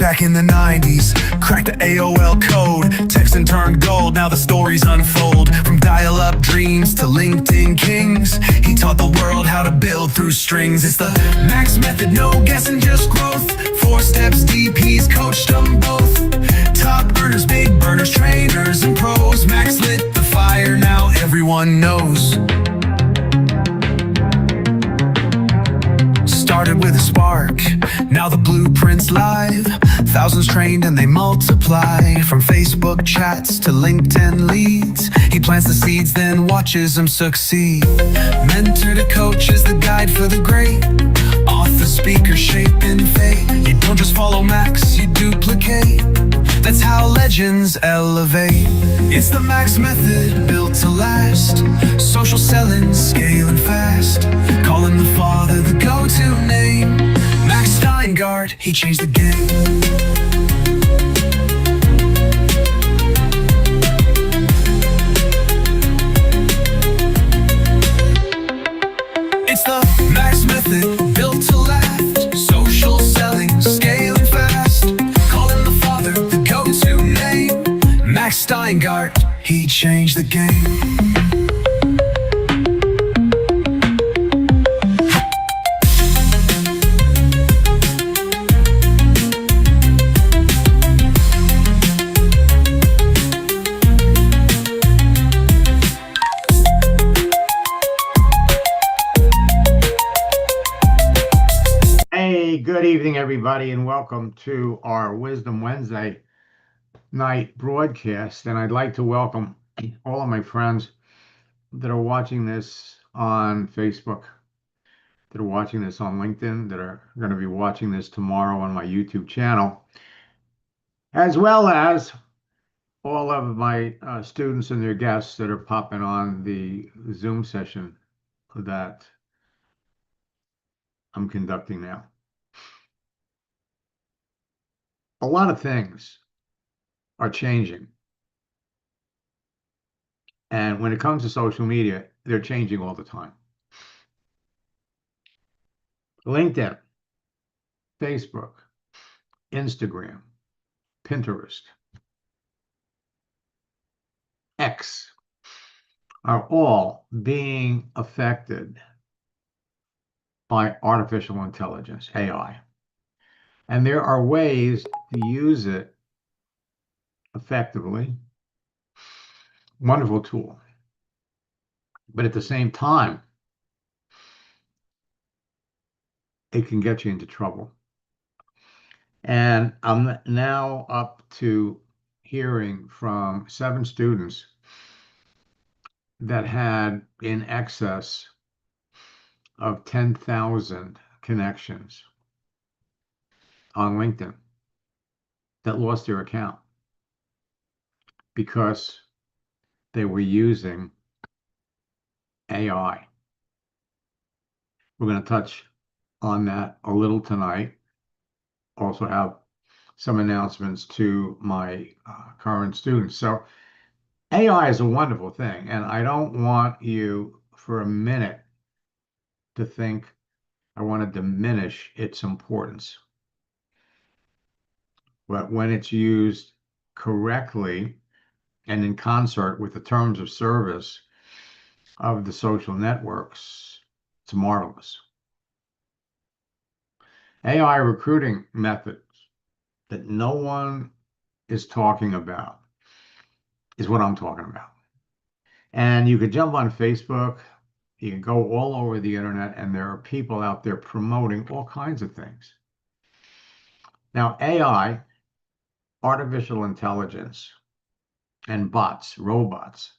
back in the 90s. Cracked the AOL code, texting turned gold, now the stories unfold. From dial-up dreams to LinkedIn kings, he taught the world how to build through strings. It's the Max method, no guessing, just growth. 4 steps deep, he's coached them both. Top earners, big burners, trainers and pros. Max lit the fire, now everyone knows. Started with a spark, now the blueprint's live. Thousands trained and they multiply. From Facebook chats to LinkedIn leads, he plants the seeds, then watches them succeed. Mentor to coach is the guide for the great. Author, speaker, shaping fate. You don't just follow Max, you duplicate. That's how legends elevate. It's the Max method, built to last. Social selling, scaling fast. Call him the father, the go-to name. Max Steingart, he changed the game. It's the Max method, built to last. Social selling, scaling fast. Call him the father, the go-to name. Max Steingart, he changed the game. Good evening, everybody, and welcome to our Wisdom Wednesday night broadcast. And I'd like to welcome all of my friends that are watching this on Facebook, that are watching this on LinkedIn, that are going to be watching this tomorrow on my YouTube channel, as well as all of my students and their guests that are popping on the Zoom session that I'm conducting now. A lot of things are changing. And when it comes to social media, they're changing all the time. LinkedIn, Facebook, Instagram, Pinterest, X are all being affected by artificial intelligence, AI. And there are ways to use it effectively. Wonderful tool. But at the same time, it can get you into trouble. And I'm now up to hearing from 7 students that had in excess of 10,000 connections on LinkedIn that lost their account because they were using AI. We're going to touch on that a little tonight. Also have some announcements to my current students. So AI is a wonderful thing, and I don't want you for a minute to think I want to diminish its importance. But when it's used correctly and in concert with the terms of service of the social networks, it's marvelous. AI recruiting methods that no one is talking about is what I'm talking about. And you could jump on Facebook, you can go all over the internet, and there are people out there promoting all kinds of things. Now, AI, artificial intelligence, and bots, robots,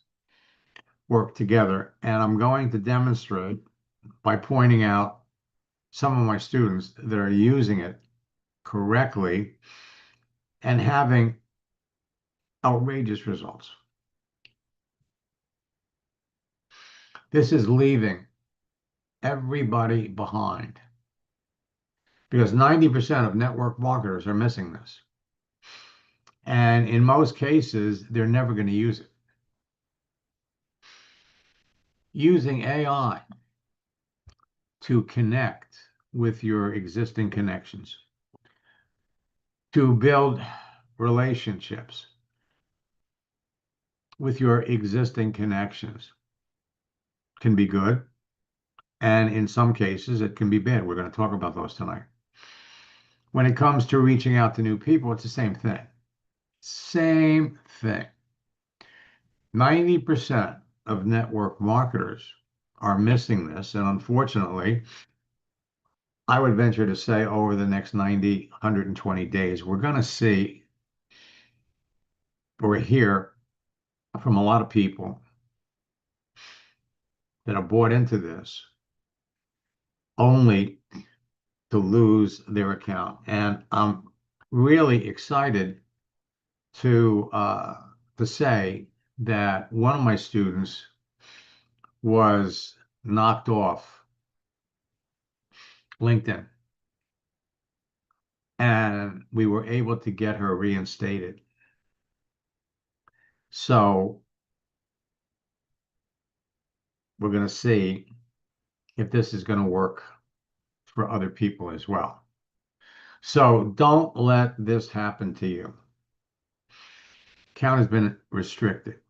work together. And I'm going to demonstrate by pointing out some of my students that are using it correctly and having outrageous results. This is leaving everybody behind because 90% of network marketers are missing this. And in most cases, they're never going to use it. Using AI to connect with your existing connections to build relationships with your existing connections can be good. And in some cases, it can be bad. We're going to talk about those tonight. When it comes to reaching out to new people, it's the same thing. Same thing. 90% of network marketers are missing this. And unfortunately, I would venture to say over the next 90, 120 days, we're going to see or hear from a lot of people that are bought into this only to lose their account. And I'm really excited to say that one of my students was knocked off LinkedIn, and we were able to get her reinstated. So we're going to see if this is going to work for other people as well. So don't let this happen to you. Account has been restricted.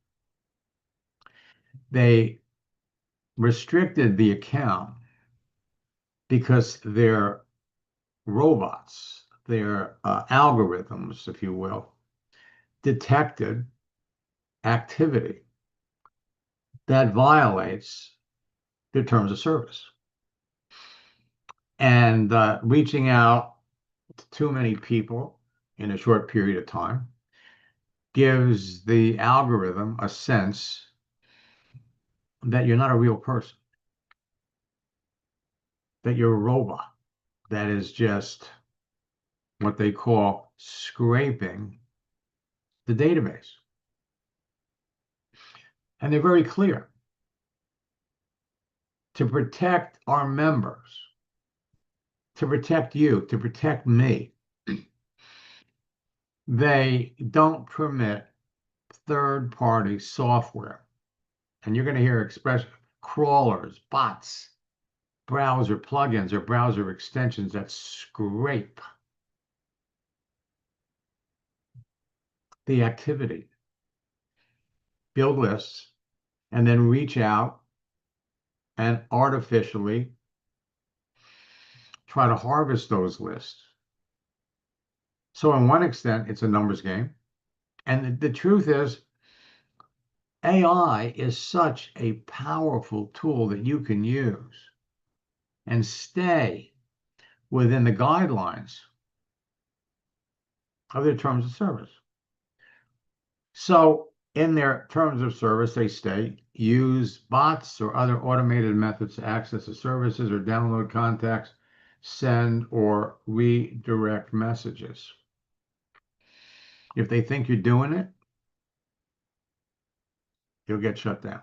They restricted the account because their robots, their algorithms, if you will, detected activity that violates their terms of service. And reaching out to too many people in a short period of time gives the algorithm a sense that you're not a real person, that you're a robot that is just what they call scraping the database. And they're very clear. To protect our members, to protect you, to protect me, they don't permit third-party software. And you're going to hear expression crawlers, bots, browser plugins, or browser extensions that scrape the activity, build lists, and then reach out and artificially try to harvest those lists. So in one extent, it's a numbers game. And the truth is, AI is such a powerful tool that you can use and stay within the guidelines of their terms of service. So in their terms of service, they state, use bots or other automated methods to access the services or download contacts, send or redirect messages. If they think you're doing it, you'll get shut down.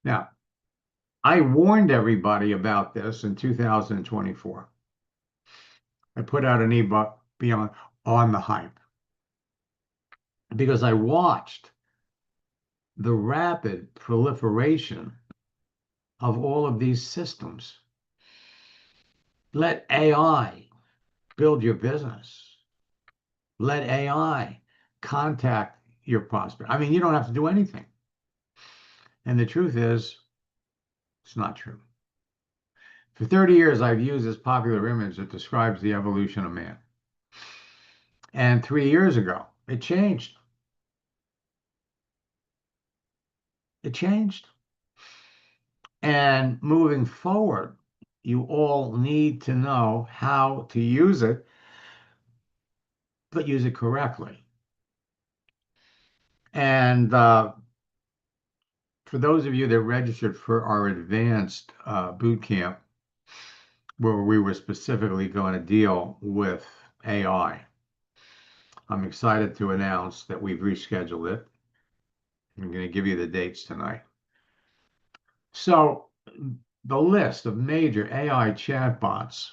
Now, I warned everybody about this in 2024. I put out an ebook beyond on the hype because I watched the rapid proliferation of all of these systems. Let AI build your business. Let AI contact your prospect. I mean, you don't have to do anything. And the truth is, it's not true. For 30 years, I've used this popular image that describes the evolution of man. And 3 years ago, it changed. It changed. And moving forward, you all need to know how to use it, but use it correctly. And for those of you that registered for our advanced boot camp, where we were specifically going to deal with AI, I'm excited to announce that we've rescheduled it. I'm going to give you the dates tonight. So the list of major AI chatbots,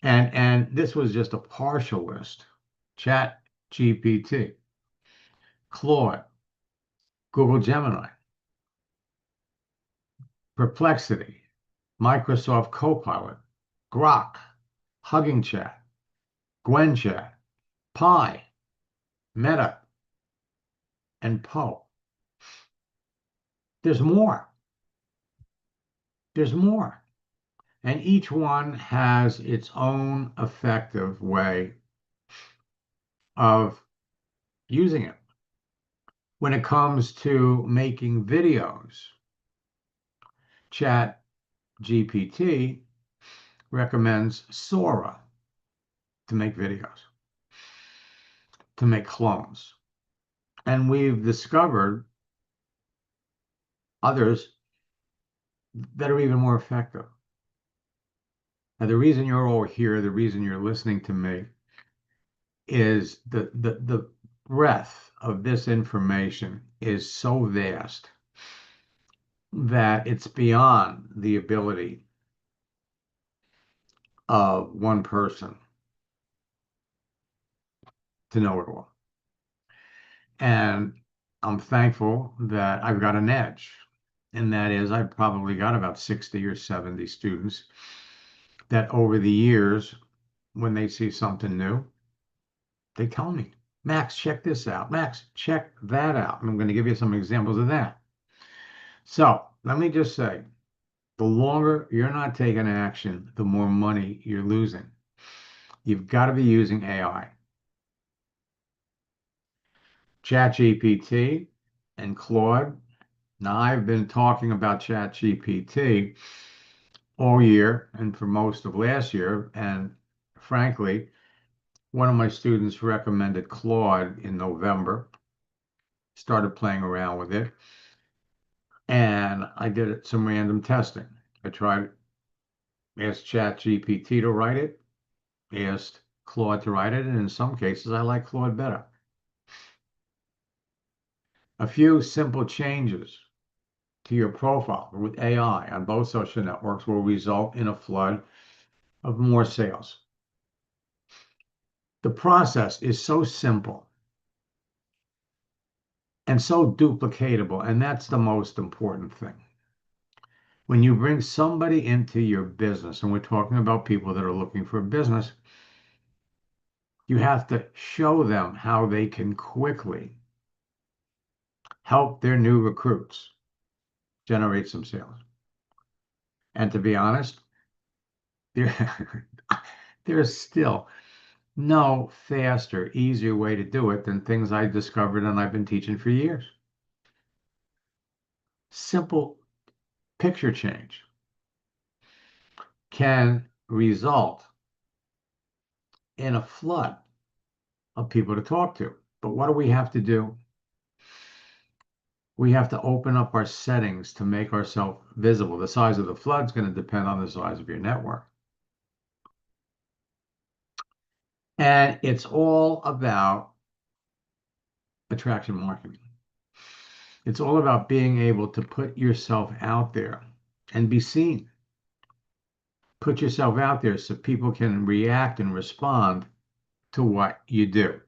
and this was just a partial list: Chat GPT, Claude, Google Gemini, Perplexity, Microsoft Copilot, Grok, Hugging Chat, Gwen Chat, Pi, Meta, and Poe. There's more. There's more. And each one has its own effective way of using it. When it comes to making videos, Chat GPT recommends Sora to make videos, to make clones. And we've discovered others that are even more effective. Now, the reason you're all here, the reason you're listening to me, is the breadth of this information is so vast that it's beyond the ability of one person to know it all. And I'm thankful that I've got an edge. And that is, I've probably got about 60 or 70 students that over the years, when they see something new, they tell me, Max, check this out. Max, check that out. And I'm going to give you some examples of that. So let me just say, the longer you're not taking action, the more money you're losing. You've got to be using AI. ChatGPT and Claude. Now, I've been talking about ChatGPT all year and for most of last year. And frankly, one of my students recommended Claude in November, started playing around with it, and I did some random testing. I tried, asked ChatGPT to write it, asked Claude to write it, and in some cases, I like Claude better. A few simple changes to your profile with AI on both social networks will result in a flood of more sales. The process is so simple and so duplicatable, and that's the most important thing. When you bring somebody into your business, and we're talking about people that are looking for a business, you have to show them how they can quickly help their new recruits generate some sales. And to be honest, there's still no faster, easier way to do it than things I discovered and I've been teaching for years. Simple picture change can result in a flood of people to talk to. But what do we have to do? We have to open up our settings to make ourselves visible. The size of the flood is going to depend on the size of your network. And it's all about attraction marketing. It's all about being able to put yourself out there and be seen. Put yourself out there so people can react and respond to what you do.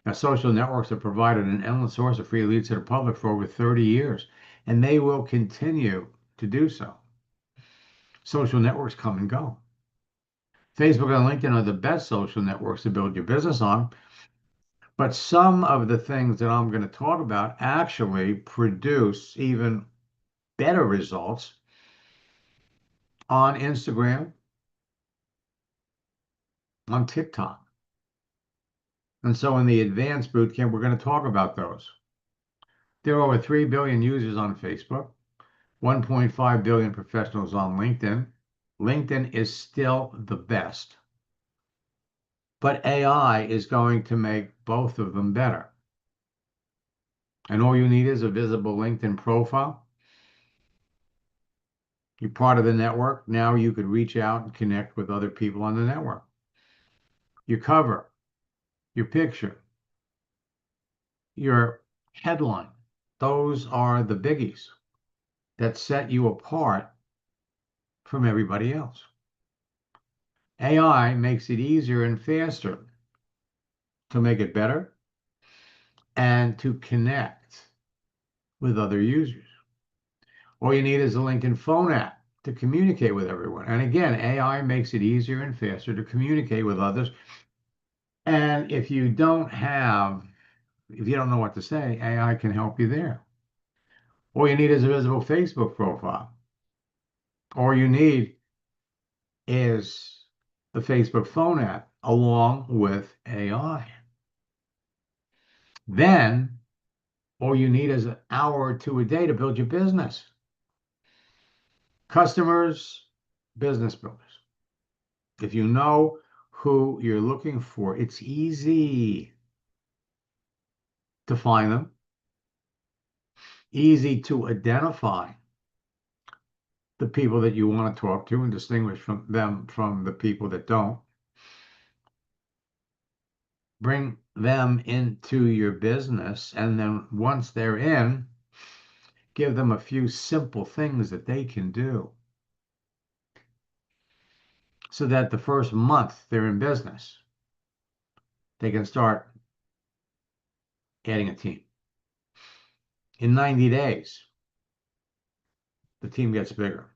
Now, social networks have provided an endless source of free leads to the public for over 30 years, and they will continue to do so. Social networks come and go. Facebook and LinkedIn are the best social networks to build your business on, but some of the things that I'm going to talk about actually produce even better results on Instagram, on TikTok. And so in the advanced bootcamp, we're going to talk about those. There are over 3 billion users on Facebook, 1.5 billion professionals on LinkedIn. LinkedIn is still the best. But AI is going to make both of them better. And all you need is a visible LinkedIn profile. You're part of the network. Now you could reach out and connect with other people on the network. Your cover, your picture, your headline, those are the biggies that set you apart from everybody else. AI makes it easier and faster to make it better and to connect with other users. All you need is a LinkedIn phone app to communicate with everyone. And again, AI makes it easier and faster to communicate with others. And if you don't know what to say, AI can help you there. All you need is a visible Facebook profile. All you need is the Facebook phone app along with AI. Then all you need is an hour or two a day to build your business. Customers, business builders. If you know who you're looking for, it's easy to find them, easy to identify the people that you want to talk to and distinguish from them from the people that don't. Bring them into your business, and then once they're in, give them a few simple things that they can do so that the first month they're in business, they can start adding a team. In 90 days, the team gets bigger.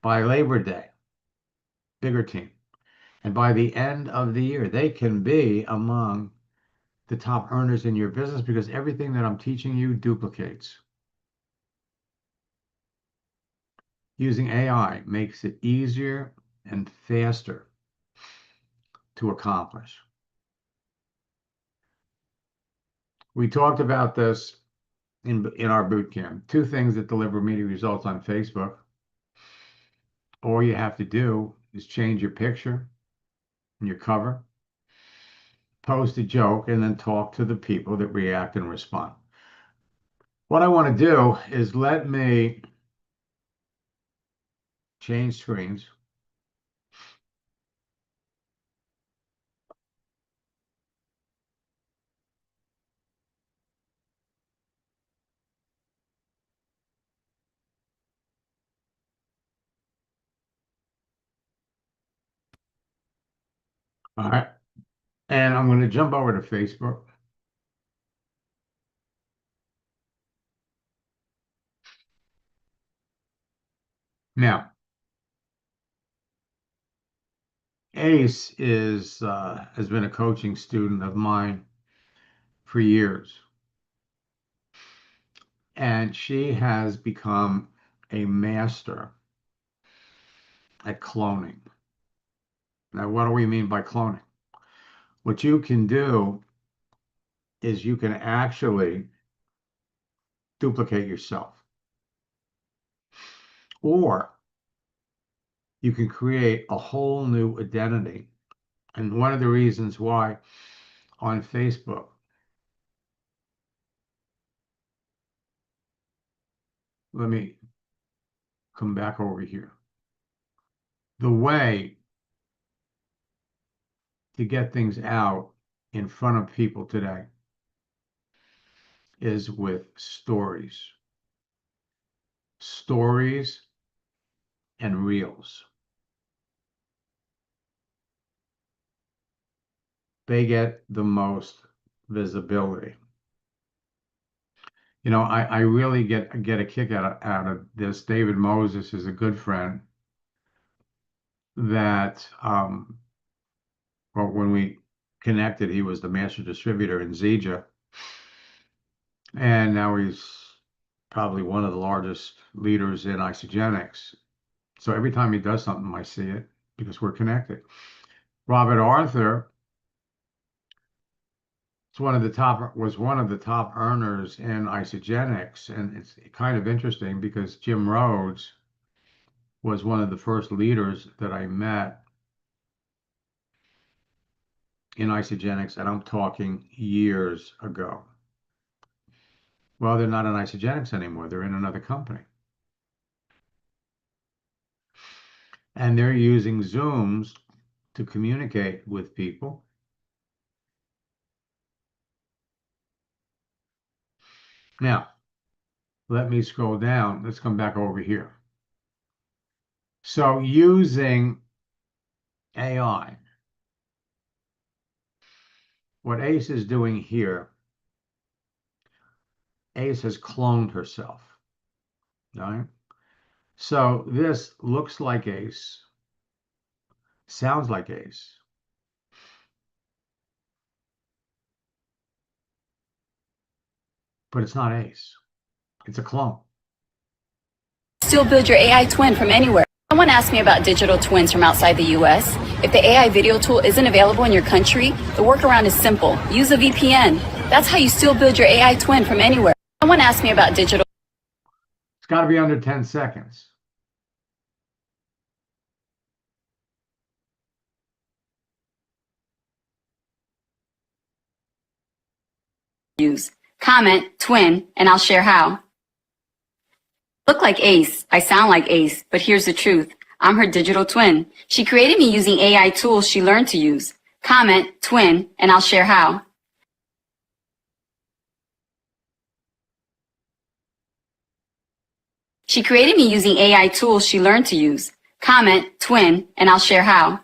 By Labor Day, bigger team. And by the end of the year, they can be among the top earners in your business because everything that I'm teaching you duplicates. Using AI makes it easier and faster to accomplish. We talked about this in our boot camp. 2 things that deliver immediate results on Facebook. All you have to do is change your picture and your cover, post a joke, and then talk to the people that react and respond. What I want to do is let me change screens. All right. And I'm going to jump over to Facebook. Now, Ace has been a coaching student of mine for years. And she has become a master at cloning. Now, what do we mean by cloning? What you can do is you can actually duplicate yourself, or you can create a whole new identity. And one of the reasons why on Facebook, let me come back over here. The way to get things out in front of people today is with stories. Stories and reels. They get the most visibility. You know, I really get a kick out of this. David Moses is a good friend that, well, when we connected, he was the master distributor in Zija, and now he's probably one of the largest leaders in Isagenix. So every time he does something, I see it because we're connected. Robert Arthur was one of the top earners in Isagenix, and it's kind of interesting because Jim Rhodes was one of the first leaders that I met in Isagenix, and I'm talking years ago. Well, they're not in Isagenix anymore. They're in another company. And they're using Zooms to communicate with people. Now, let me scroll down. Let's come back over here. So using AI, what Ace is doing here, Ace has cloned herself, right? So this looks like Ace, sounds like Ace, but it's not Ace. It's a clone. Still build your AI twin from anywhere. Someone asked me about digital twins from outside the US. If the AI video tool isn't available in your country, the workaround is simple. Use a VPN. That's how you still build your AI twin from anywhere. Someone asked me about digital. It's got to be under 10 seconds. Use. Comment, twin, and I'll share how. Look like Ace. I sound like Ace, but here's the truth. I'm her digital twin. She created me using AI tools she learned to use. Comment, twin, and I'll share how. She created me using AI tools she learned to use. Comment, twin, and I'll share how.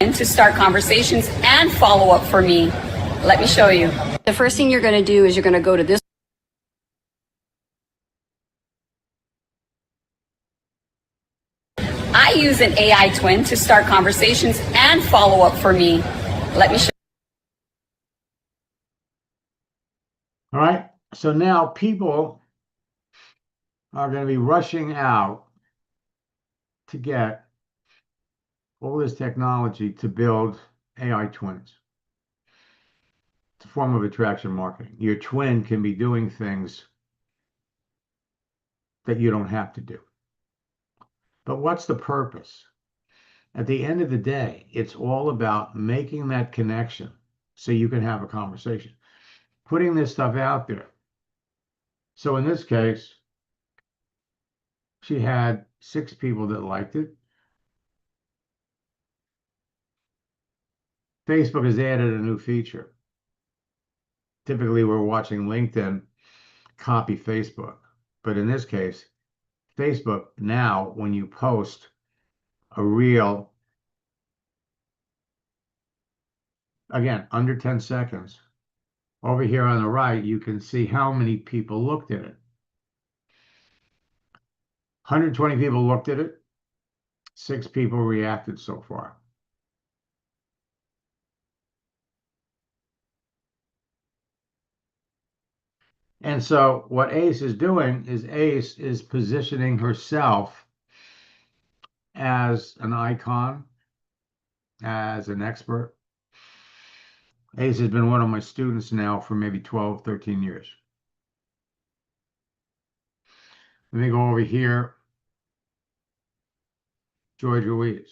And to start conversations and follow up for me. Let me show you. The first thing you're going to do is you're going to go to this. I use an AI twin to start conversations and follow up for me. Let me show. All right. So now people are going to be rushing out to get all this technology to build AI twins. It's a form of attraction marketing. Your twin can be doing things that you don't have to do. But what's the purpose? At the end of the day, it's all about making that connection so you can have a conversation, putting this stuff out there. So in this case, she had 6 people that liked it. Facebook has added a new feature. Typically, we're watching LinkedIn copy Facebook. But in this case, Facebook now, when you post a reel, again, under 10 seconds, over here on the right, you can see how many people looked at it. 120 people looked at it. 6 people reacted so far. And so what Ace is doing is Ace is positioning herself as an icon, as an expert. Ace has been one of my students now for maybe 12, 13 years. Let me go over here. George Louise.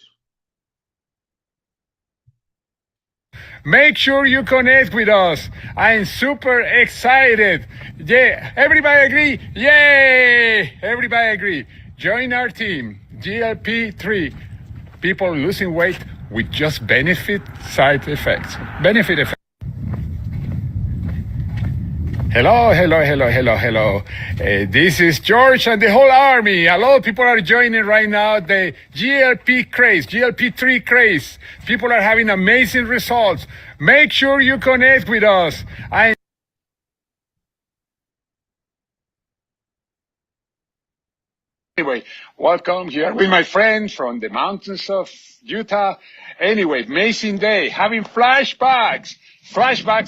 Make sure you connect with us. I'm super excited. Yeah, everybody agree? Yay! Everybody agree. Join our team, GLP-3. People losing weight with just benefit effects. Hello. This is George and the whole army. A lot of people are joining right now the GLP-3 craze. People are having amazing results. Make sure you connect with us. Anyway, welcome here with my friend from the mountains of Utah. Anyway, amazing day. Having flashbacks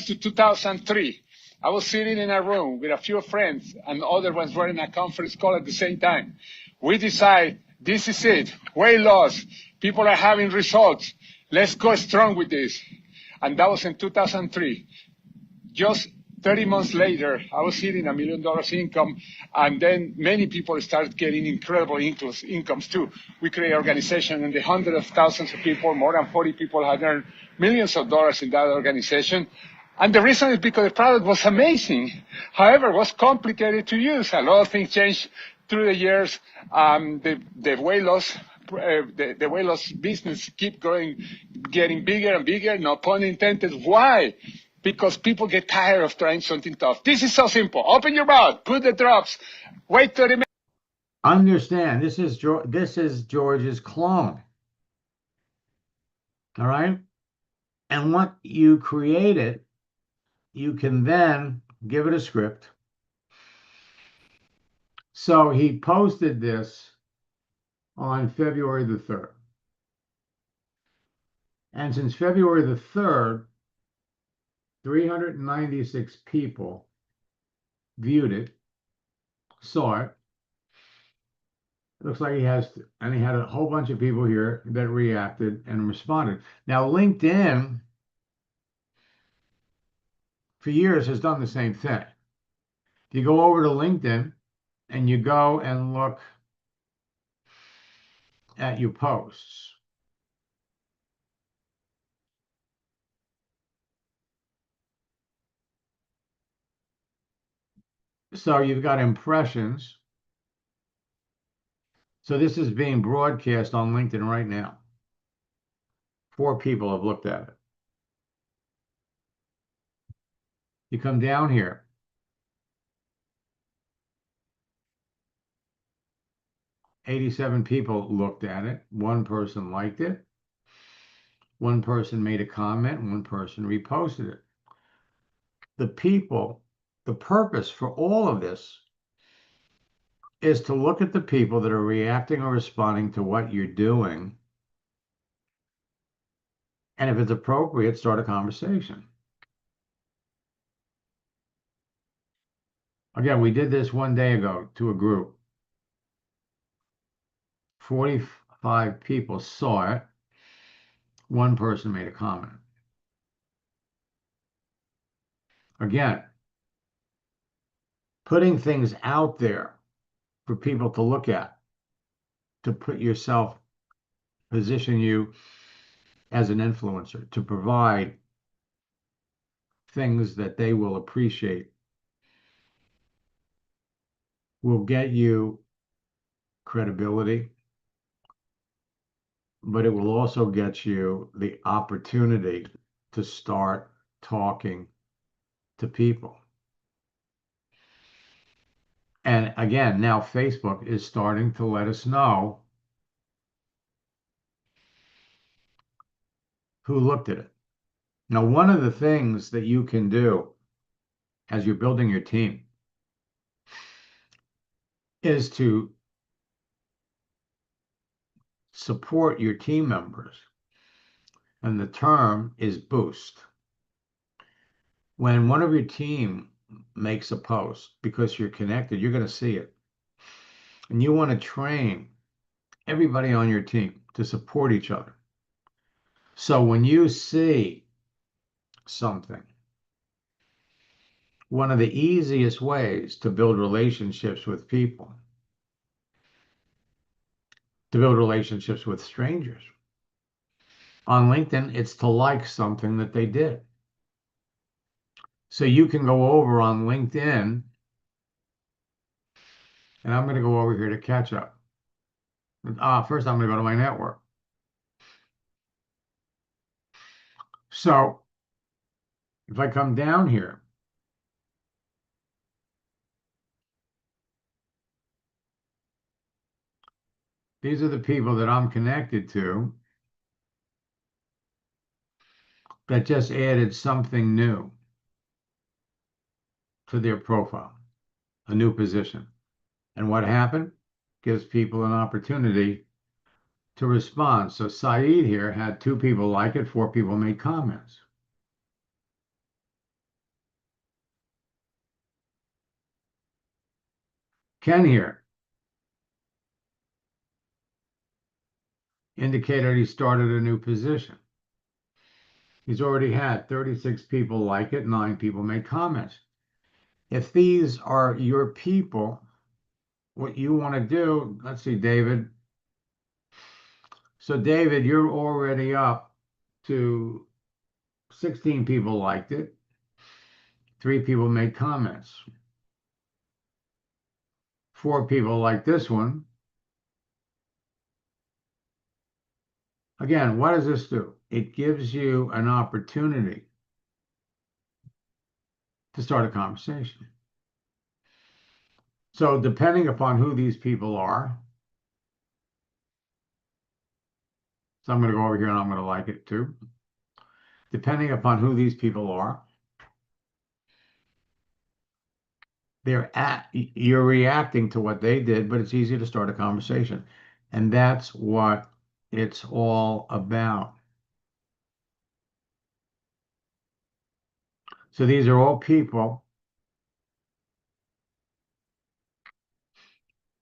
to 2003. I was sitting in a room with a few friends and other ones were in a conference call at the same time. We decide this is it. Weight loss. People are having results. Let's go strong with this. And that was in 2003. Just 30 months later, I was hitting $1 million income, and then many people started getting incredible incomes too. We created an organization, and the hundreds of thousands of people, more than 40 people, had earned millions of dollars in that organization. And the reason is because the product was amazing. However, it was complicated to use. A lot of things changed through the years. The weight loss. The weight loss business keep growing, getting bigger and bigger, no pun intended. Why? Because people get tired of trying something tough. This is so simple. Open your mouth, put the drops, wait 30 minutes. Understand, this is George's clone. All right? And once you create it, you can then give it a script. So he posted this on February the 3rd. And since February the 3rd, 396 people viewed it, saw it. It looks like he had a whole bunch of people here that reacted and responded. Now, LinkedIn for years has done the same thing. If you go over to LinkedIn and you go and look at your posts, so you've got impressions. So this is being broadcast on LinkedIn right now. 4 people have looked at it. You come down here. 87 people looked at it. 1 person liked it. 1 person made a comment. 1 person reposted it. The purpose for all of this is to look at the people that are reacting or responding to what you're doing. And if it's appropriate, start a conversation. Again, we did this 1 day ago to a group. 45 people saw it. 1 person made a comment. Again, putting things out there for people to look at, to put yourself, position you as an influencer, to provide things that they will appreciate, will get you credibility, but it will also get you the opportunity to start talking to people. And again, now Facebook is starting to let us know who looked at it. Now, one of the things that you can do as you're building your team is to support your team members. And the term is boost. When one of your team makes a post, because you're connected, you're going to see it. And you want to train everybody on your team to support each other. So when you see something, one of the easiest ways to build relationships with people, to build relationships with strangers on LinkedIn, it's to like something that they did. So you can go over on LinkedIn, and I'm going to go over here to catch up. First, I'm going to go to my network. So if I come down here, these are the people that I'm connected to that just added something new to their profile, a new position. And what happened? Gives people an opportunity to respond. So Saeed here had 2 people like it, 4 people made comments. Ken here indicated he started a new position. He's already had 36 people like it, 9 people made comments. If these are your people, what you want to do, let's see, David. So David, you're already up to 16 people liked it. 3 people made comments. 4 people like this one. Again, what does this do? It gives you an opportunity to start a conversation. So depending upon who these people are, so I'm going to go over here and I'm going to like it too. depending upon who these people are, you're reacting to what they did, but it's easy to start a conversation. And that's what it's all about. So these are all people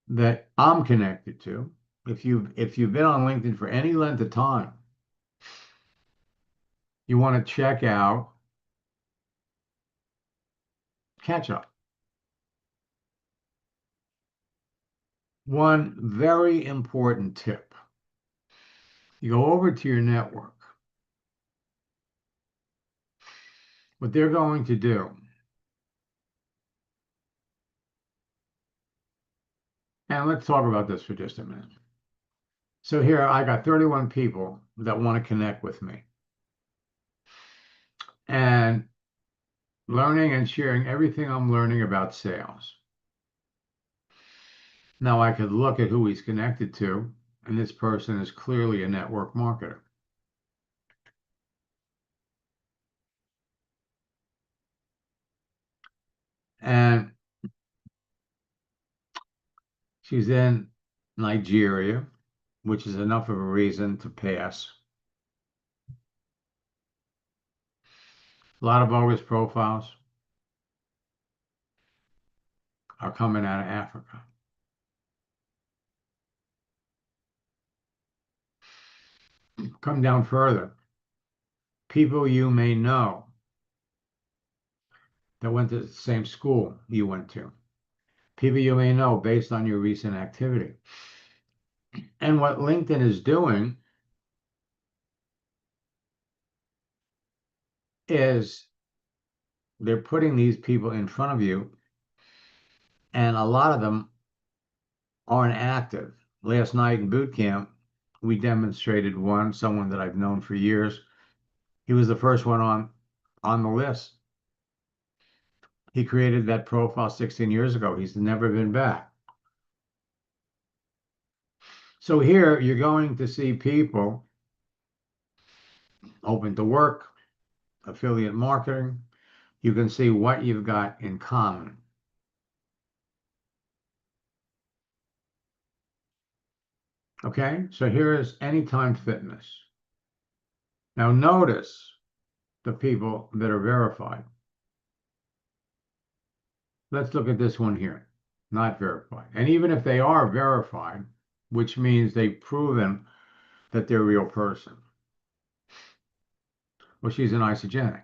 that I'm connected to. If you've been on LinkedIn for any length of time, you want to check out catch up. One very important tip. You go over to your network. What they're going to do, and let's talk about this for just a minute. So here I got 31 people that want to connect with me. And learning and sharing everything I'm learning about sales. Now I could look at who he's connected to, and this person is clearly a network marketer. And she's in Nigeria, which is enough of a reason to pass. A lot of bogus profiles are coming out of Africa. Come down further. People you may know that went to the same school you went to. People you may know based on your recent activity. And what LinkedIn is doing is they're putting these people in front of you, and a lot of them aren't active. Last night in boot camp, we demonstrated someone that I've known for years. He was the first one on the list. He created that profile 16 years ago. He's never been back. So here you're going to see people open to work, affiliate marketing. You can see what you've got in common. Okay, so here is Anytime Fitness. Now notice the people that are verified. Let's look at this one here, not verified. And even if they are verified, which means they've proven that they're a real person. Well, she's an Isagenix.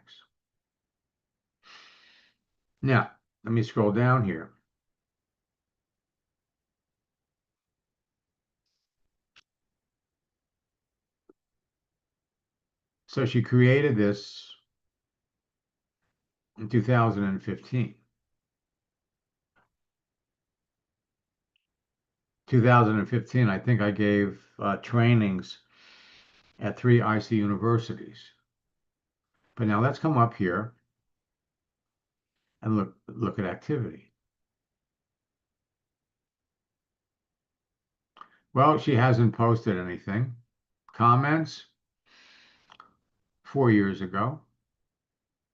Now, let me scroll down here. So she created this in 2015. 2015, I think I gave trainings at 3 IC universities. But now let's come up here and look at activity. Well, she hasn't posted anything. Comments, 4 years ago.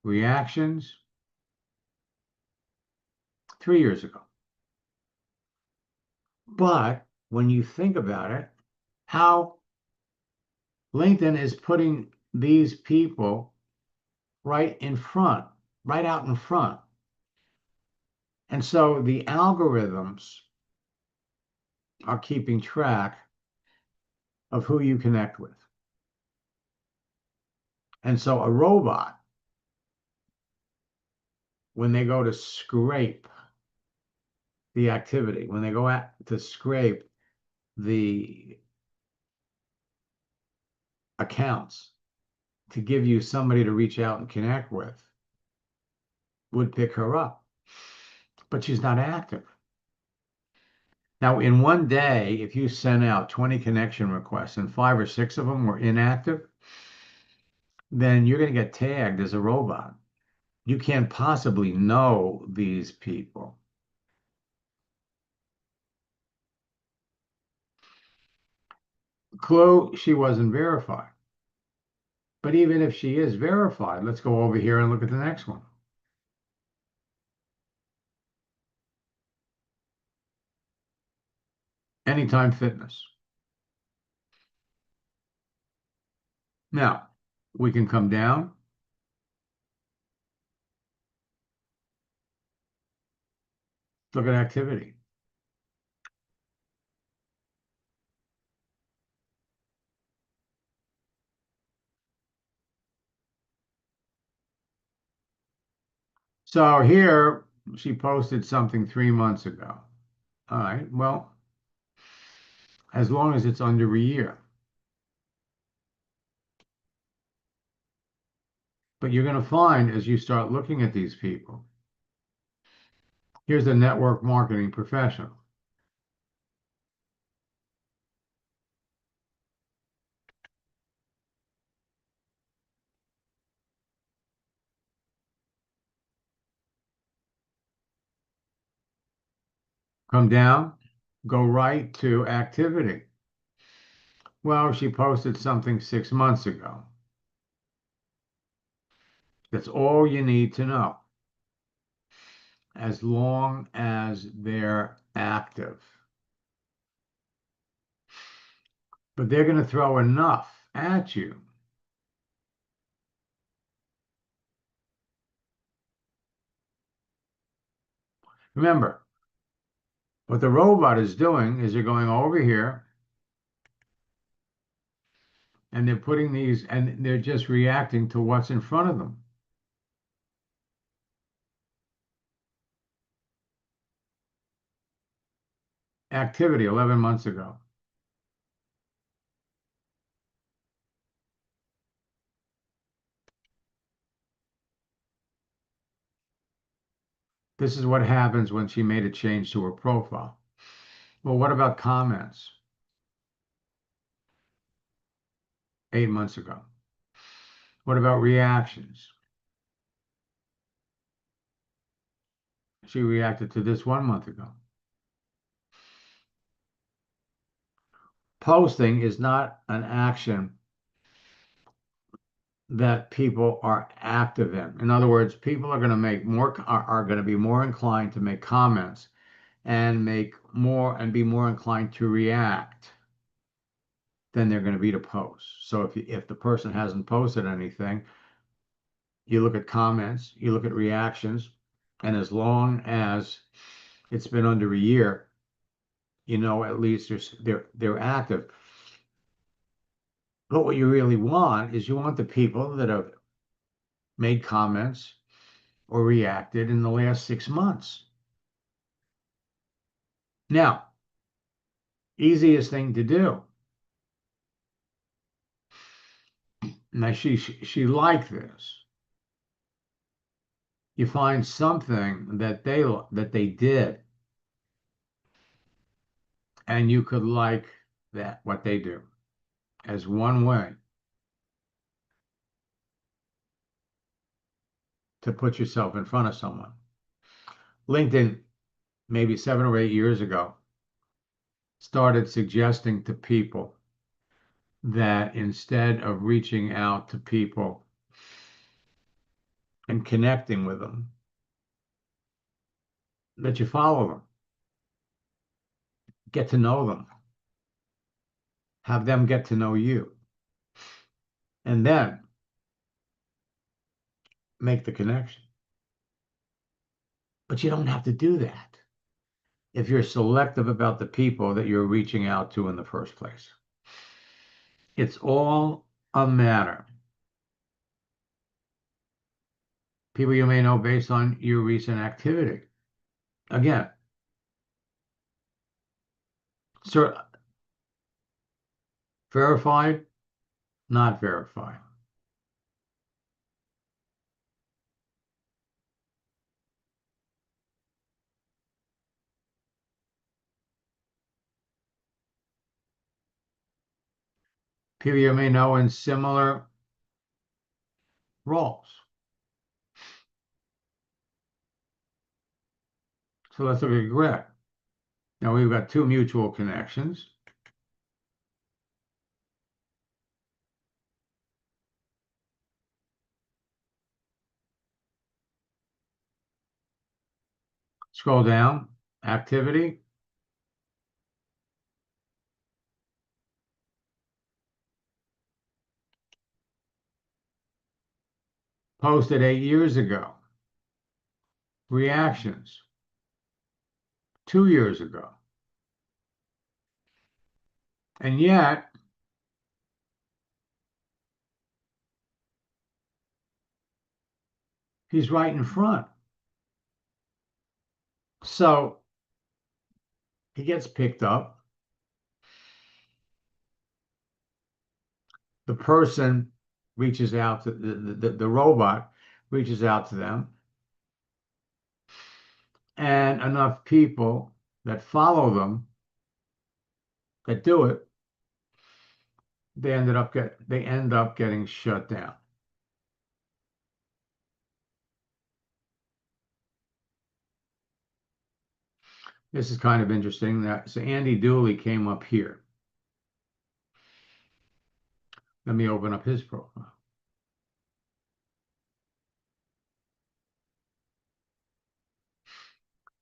Reactions, 3 years ago. But when you think about it, how LinkedIn is putting these people right in front, right out in front. And so the algorithms are keeping track of who you connect with. And so a robot, when they go to scrape the activity, when they go to scrape the accounts to give you somebody to reach out and connect with, would pick her up. But she's not active. Now, in one day, if you sent out 20 connection requests and 5 or 6 of them were inactive, then you're going to get tagged as a robot. You can't possibly know these people. Clue, she wasn't verified. But even if she is verified, let's go over here and look at the next one. Anytime Fitness. Now, we can come down. Look at activity. So here, she posted something 3 months ago. All right, well, as long as it's under a year. But you're going to find as you start looking at these people, here's a network marketing professional. Come down, go right to activity. Well, she posted something 6 months ago. That's all you need to know. As long as they're active. But they're going to throw enough at you. Remember, what the robot is doing is they're going over here and they're putting these, and they're just reacting to what's in front of them. Activity 11 months ago. This is what happens when she made a change to her profile. Well, what about comments? 8 months ago. What about reactions? She reacted to this 1 month ago. Posting is not an action that people are active in. In other words, people are going to make more, are going to be more inclined to make comments and make more and be more inclined to react than they're going to be to post. So if the person hasn't posted anything, you look at comments, you look at reactions, and as long as it's been under a year, you know at least they're active. But what you really want is you want the people that have made comments or reacted in the last 6 months. Now, easiest thing to do. Now she liked this. You find something that they did, and you could like that what they do as one way to put yourself in front of someone. LinkedIn, maybe 7 or 8 years ago, started suggesting to people that instead of reaching out to people and connecting with them, that you follow them, get to know them, have them get to know you, and then make the connection. But you don't have to do that if you're selective about the people that you're reaching out to in the first place. It's all a matter. People you may know based on your recent activity. Again, verified, not verified. People you may know in similar roles. So let's look at Greg. Now we've got two mutual connections. Scroll down, activity. Posted 8 years ago. Reactions 2 years ago. And yet, he's right in front. So he gets picked up. The person reaches out to the robot reaches out to them, and enough people that follow them that do it, they end up getting shut down. This is kind of interesting. So Andy Dooley came up here. Let me open up his profile.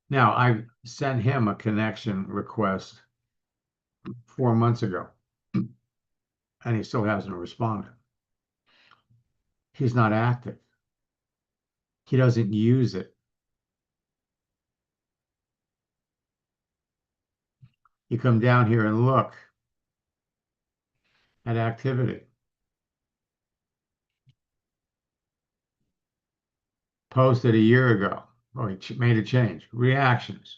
Now, I sent him a connection request 4 months ago, and he still hasn't responded. He's not active. He doesn't use it. You come down here and look at activity. Posted a year ago. Oh, he made a change. Reactions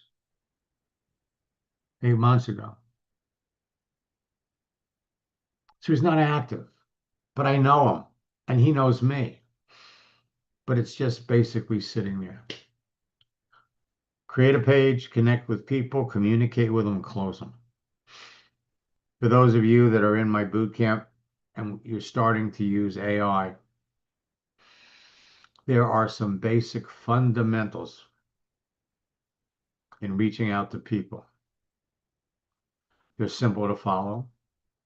8 months ago. So he's not active, but I know him and he knows me. But it's just basically sitting there. Create a page, connect with people, communicate with them, close them. For those of you that are in my boot camp and you're starting to use AI, there are some basic fundamentals in reaching out to people. They're simple to follow.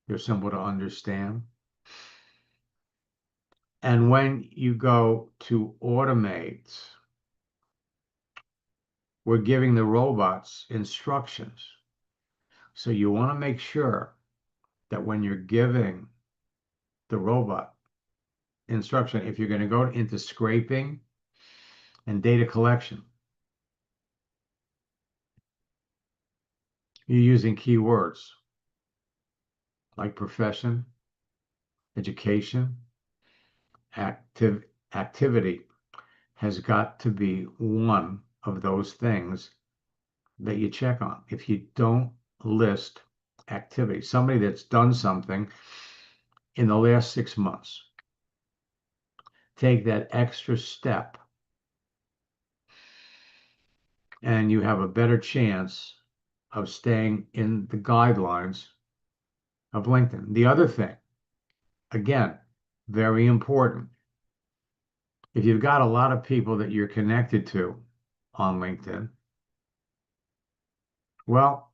They're simple to understand. And when you go to automate, we're giving the robots instructions. So you want to make sure that when you're giving the robot instruction, if you're going to go into scraping and data collection, you're using keywords like profession, education, activity has got to be one of those things that you check on. If you don't list activity, somebody that's done something in the last 6 months, take that extra step and you have a better chance of staying in the guidelines of LinkedIn. The other thing, again, very important. If you've got a lot of people that you're connected to on LinkedIn, well,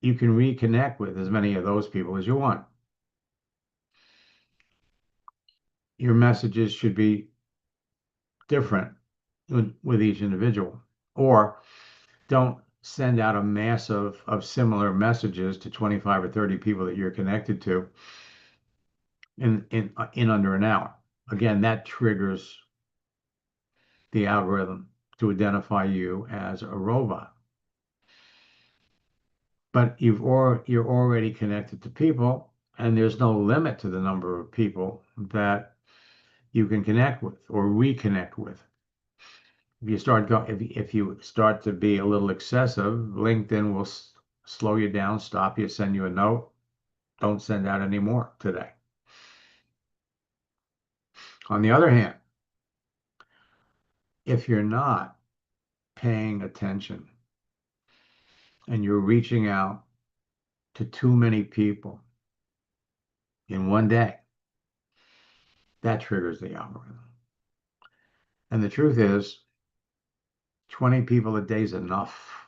you can reconnect with as many of those people as you want. Your messages should be different with each individual, or don't send out a mass of similar messages to 25 or 30 people that you're connected to in under an hour. Again, that triggers the algorithm to identify you as a robot. But you're already connected to people, and there's no limit to the number of people that you can connect with or reconnect with. If you start to be a little excessive, LinkedIn will slow you down, stop you, send you a note. Don't send out any more today. On the other hand, if you're not paying attention and you're reaching out to too many people in one day, that triggers the algorithm. And the truth is, 20 people a day is enough,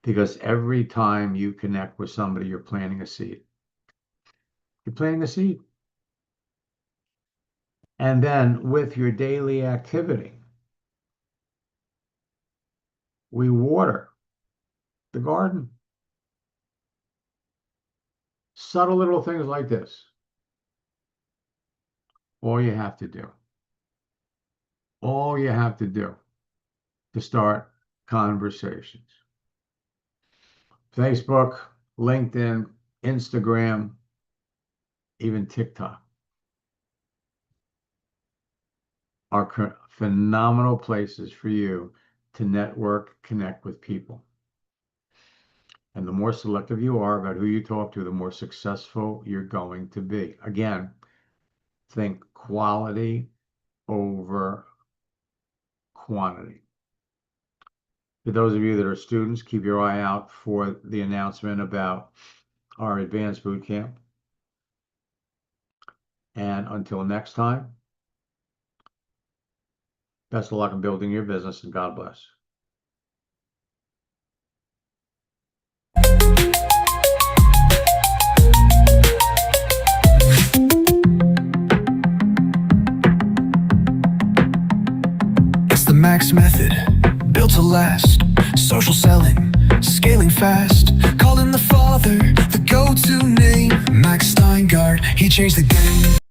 because every time you connect with somebody, you're planting a seed. You're planting a seed. And then with your daily activity, we water the garden. Subtle little things like this. All you have to do. All you have to do to start conversations. Facebook, LinkedIn, Instagram, even TikTok are phenomenal places for you to network, connect with people. And the more selective you are about who you talk to, the more successful you're going to be. Again, think quality over quantity. For those of you that are students, keep your eye out for the announcement about our advanced boot camp. And until next time, best of luck in building your business, and God bless. It's the Max method, built to last. Social selling, scaling fast. Calling the father, the go-to name. Max Steingart, he changed the game.